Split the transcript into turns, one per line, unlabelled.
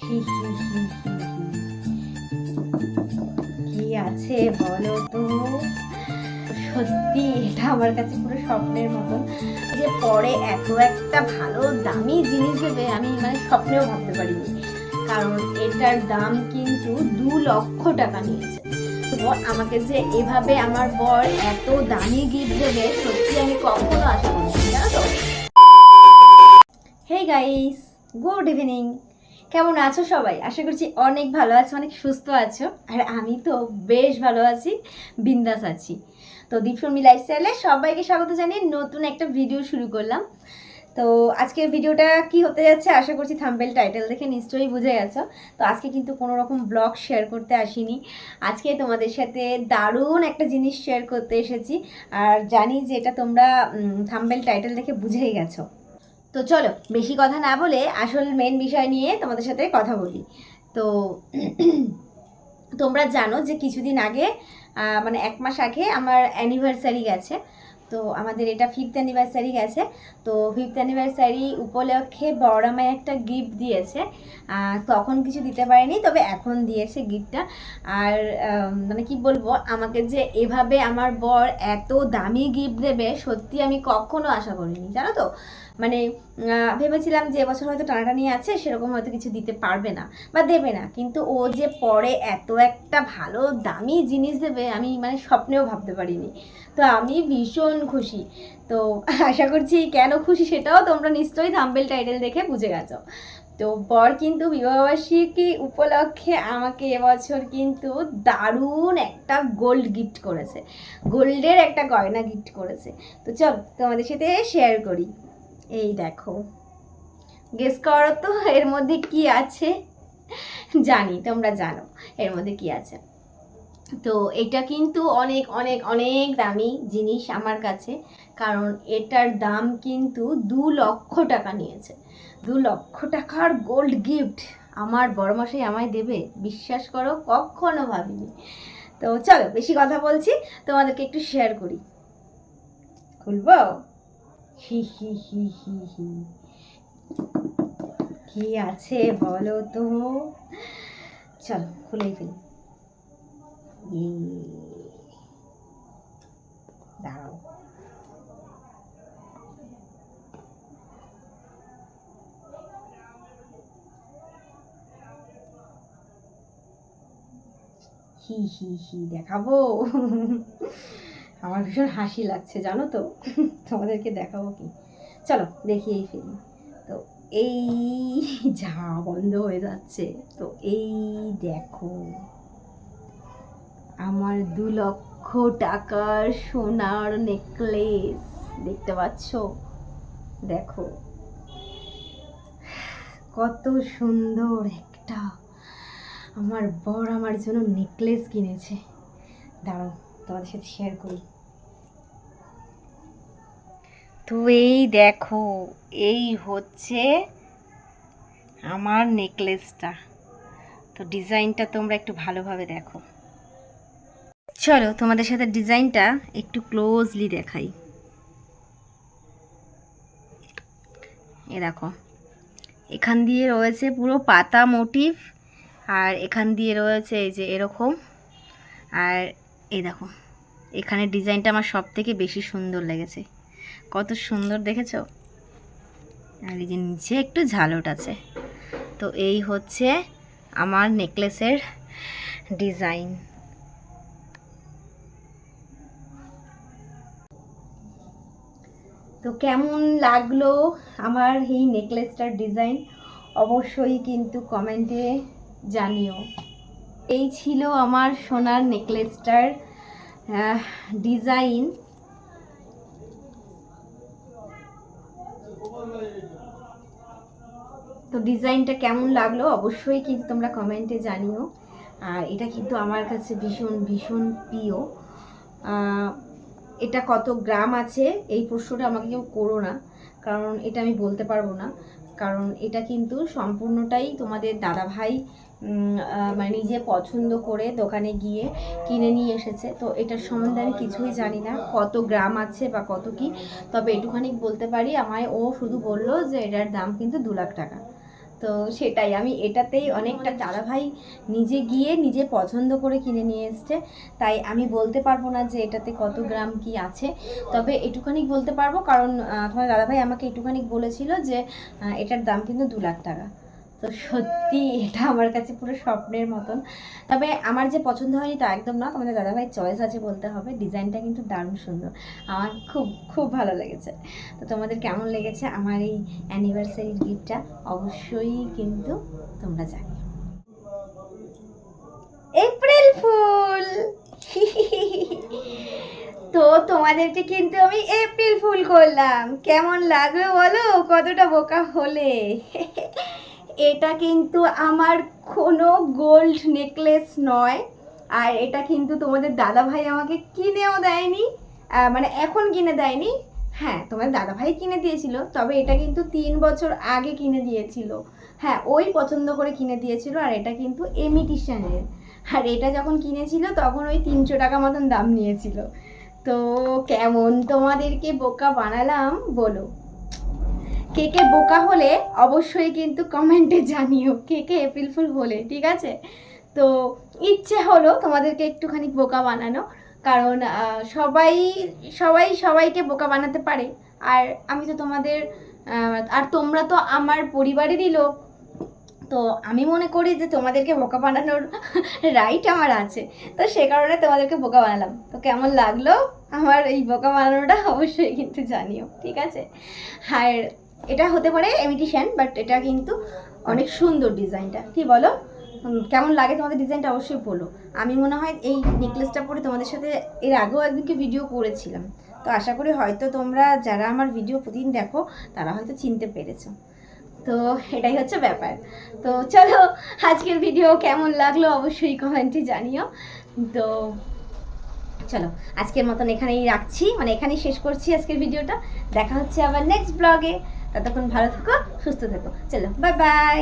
হি হি হি হি কি আছে বলো তো। সত্যি এটা আমার কাছে পুরো স্বপ্নের মতন, যে পরে এত একটা ভালো দামি জিনিস দেবে আমি মানে স্বপ্নেও ভাবতে পারিনি। কারণ এটার দাম কিন্তু 2 লক্ষ টাকা নিয়েছে। আমাকে যে এভাবে আমার বর এত দামি গিফট দেবে সত্যি আমি কখনো আশা করিনি, জানো তো। Hey guys, good evening. কেমন আছো সবাই? আশা করছি অনেক ভালো আছো, অনেক সুস্থ আছো। আর আমি তো বেশ ভালো আছি, বিন্দাস আছি। তো দীপশর্মী লাইফস্টাইলে সবাইকে স্বাগত জানিয়ে নতুন একটা ভিডিও শুরু করলাম। তো আজকের ভিডিওটা কি হতে যাচ্ছে আশা করছি থাম্বনেল টাইটেল দেখে নিশ্চয়ই বুঝে গেছো। তো আজকে কিন্তু কোনো রকম ব্লগ শেয়ার করতে আসিনি, আজকে তোমাদের সাথে দারুণ একটা জিনিস শেয়ার করতে এসেছি। আর জানি যে এটা তোমরা থাম্বনেল টাইটেল দেখে বুঝেই গেছো। তো চলো বেশি কথা না বলে আসল মেন বিষয় নিয়ে তোমাদের সাথে কথা বলি। তো তোমরা জানো যে কিছুদিন আগে মানে 1 মাস আগে আমার অ্যানিভার্সারি গেছে। তো আমাদের এটা 5th অ্যানিভার্সারি গেছে। তো 5th অ্যানিভার্সারি উপলক্ষে বড় আমায় একটা গিফট দিয়েছে। তখন কিছু দিতে পারেনি, তবে এখন দিয়েছে গিফটটা। আর মানে কি বলবো, আমাকে যে এভাবে আমার বর এত দামি গিফট দেবে সত্যি আমি কখনো আশা করিনি, জানো তো। মানে ভেবেছিলাম যে এবছর হয়তো টানাটানি আছে, সেরকম হয়তো কিছু দিতে পারবে না বা দেবে না, কিন্তু ও যে পরে এত একটা ভালো দামি জিনিস দেবে আমি মানে স্বপ্নেও ভাবতে পারিনি। তো আমি ভীষণ খুশি। তো আশা করছি কেন খুশি সেটাও তোমরা নিশ্চয়ই থাম্বনেল টাইটেল দেখে বুঝে গেছো। তো বর কিন্তু বিবাহবার্ষিকী উপলক্ষে আমাকে এবছর কিন্তু দারুণ একটা গোল্ড গিফট করেছে, গোল্ডের একটা গয়না গিফট করেছে। তো চল তোমাদের সাথে শেয়ার করি। এই দেখো, গেস করো তো এর মধ্যে কি আছে। জানি তোমরা জানো এর মধ্যে কি আছে। তো এটা কিন্তু অনেক অনেক অনেক দামি জিনিস আমার কাছে, কারণ এটার দাম কিন্তু 2 লক্ষ টাকা নিয়েছে। 2 লক্ষ টাকার গোল্ড গিফট আমার বড়মশাই আমায় দেবে, বিশ্বাস করো কখনো ভাবিনি। তো চলো বেশি কথা বলছি, তোমাদেরকে একটু শেয়ার করি। খুলবো? হি হি হি হি হি কি আছে বলো তো। চলো খুলেই ফেলি। দাঁড়াও, হি হি হি দেখাবো। আমার ভীষণ হাসি লাগছে জানো তো, তোমাদেরকে দেখাবো কি। চলো দেখিয়েই ফেলি। তো এই যা বন্ধ হয়ে যাচ্ছে। তো এই দেখো, আমার 2 লক্ষ টাকার সোনার নেকলেস, দেখতে পাচ্ছ? দেখো কত সুন্দর একটা আমার বর আমার জন্য নেকলেস কিনেছে। দাঁড়াও তোমাদের সাথে শেয়ার করি। তো এই দেখো, এই হচ্ছে আমার নেকলেসটা। তো ডিজাইনটা তোমরা একটু ভালোভাবে দেখো। চলো তোমাদের সাথে ডিজাইনটা একটু ক্লোজলি দেখাই। এ দেখো, এখান দিয়ে রয়েছে পুরো পাতা মোটিভ, আর এখান দিয়ে রয়েছে এই যে এরকম। আর এই দেখো, এখানে ডিজাইনটা আমার সব থেকে বেশি সুন্দর লেগেছে। কত সুন্দর দেখেছো? আর এই যে নিচে একটু ঝালট আছে। তো এই হচ্ছে আমার নেকলেসের ডিজাইন। তো কেমন লাগলো আমার এই নেকলেসটার ডিজাইন অবশ্যই কিন্তু কমেন্টে জানিও। এই ছিল আমার সোনার নেকলেসটার ডিজাইন। তো ডিজাইনটা কেমন লাগলো অবশ্যই কিন্তু তোমরা কমেন্টে জানিও। আর এটা কিন্তু আমার কাছে ভীষণ ভীষণ প্রিয়। এটা কত গ্রাম আছে এই প্রশ্নটা আমাকে কেউ করো না, কারণ এটা আমি বলতে পারবো না। কারণ এটা কিন্তু সম্পূর্ণটাই তোমাদের দাদাভাই মানে নিজে পছন্দ করে দোকানে গিয়ে কিনে নিয়ে এসেছে। তো এটার সম্বন্ধে আমি কিছুই জানি না কত গ্রাম আছে বা কত কি, তবে এটুখানি বলতে পারি আমায় ও শুধু বললো যে এটার দাম কিন্তু 2 লাখ টাকা। তো সেটাই, আমি এটাতেই অনেকটা, দাদা ভাই নিজে গিয়ে নিজে পছন্দ করে কিনে নিয়ে এসছে, তাই আমি বলতে পারবো না যে এটাতে কত গ্রাম কি আছে, তবে এটুখানি বলতে পারবো কারণ তোমার দাদা ভাই আমাকে এটুখানি বলেছিল যে এটার দাম কিন্তু 2 লাখ টাকা। তো সত্যি এটা আমার কাছে পুরো স্বপ্নের মতন। তবে আমার যে পছন্দ হয়নি তা একদম না, তোমাদের দাদাভাই চয়েস আছে বলতে হবে। ডিজাইনটা কিন্তু দারুণ সুন্দর, আমার খুব খুব ভালো লেগেছে। তো তোমাদের কেমন লেগেছে আমার এই অ্যানিভার্সারির গিফটটা অবশ্যই কিন্তু তোমরা জানো। এপ্রিল ফুল তো তোমাদেরকে কিন্তু আমি এপ্রিল ফুল করলাম, কেমন লাগলো বলো, কতটা বোকা হলে। এটা কিন্তু আমার কোনো গোল্ড নেকলেস নয়, আর এটা কিন্তু তোমাদের দাদা ভাই আমাকে কিনেও দেয়নি, মানে এখন কিনে দেয়নি। হ্যাঁ, তোমাদের দাদা ভাই কিনে দিয়েছিল, তবে এটা কিন্তু 3 বছর আগে কিনে দিয়েছিল। হ্যাঁ, ওই পছন্দ করে কিনে দিয়েছিল, আর এটা কিন্তু ইমিটেশনের। আর এটা যখন কিনেছিল তখন ওই 300 টাকা মতন দাম নিয়েছিল। তো কেমন তোমাদেরকে বোকা বানালাম বলো? কে কে বোকা হলে অবশ্যই কিন্তু কমেন্টে জানিও, কে কে এপ্রিল ফুল হলে, ঠিক আছে? তো ইচ্ছে হলো তোমাদেরকে একটুখানি বোকা বানানো, কারণ সবাই সবাই সবাইকে বোকা বানাতে পারে, আর আমি তো তোমাদের আর তোমরা তো আমার পরিবারেরই লোক, তো আমি মনে করি যে তোমাদেরকে বোকা বানানোর রাইট আমার আছে, তো সে কারণে তোমাদেরকে বোকা বানালাম। তো কেমন লাগলো আমার এই বোকা বানানোটা অবশ্যই কিন্তু জানিও, ঠিক আছে? আর এটা হতে পারে ইমিটেশন, বাট এটা কিন্তু অনেক সুন্দর ডিজাইনটা, কি বলো? কেমন লাগে তোমাদের ডিজাইনটা অবশ্যই বলো। আমি মনে হয় এই নেকলেসটা পরে তোমাদের সাথে এর আগেও একদিনকে ভিডিও করেছিলাম, তো আশা করি হয়তো তোমরা যারা আমার ভিডিও প্রতিদিন দেখো তারা হয়তো চিনতে পেরেছো। তো এটাই হচ্ছে ব্যাপার। তো চলো, আজকের ভিডিও কেমন লাগলো অবশ্যই কমেন্টে জানিও। তো চলো, আজকের মতন এখানেই রাখছি, মানে এখানেই শেষ করছি আজকের ভিডিওটা। দেখা হচ্ছে আবার নেক্সট ব্লগে, ততক্ষণ ভালো থেকো, সুস্থ থেকো। চলো, বাই বাই।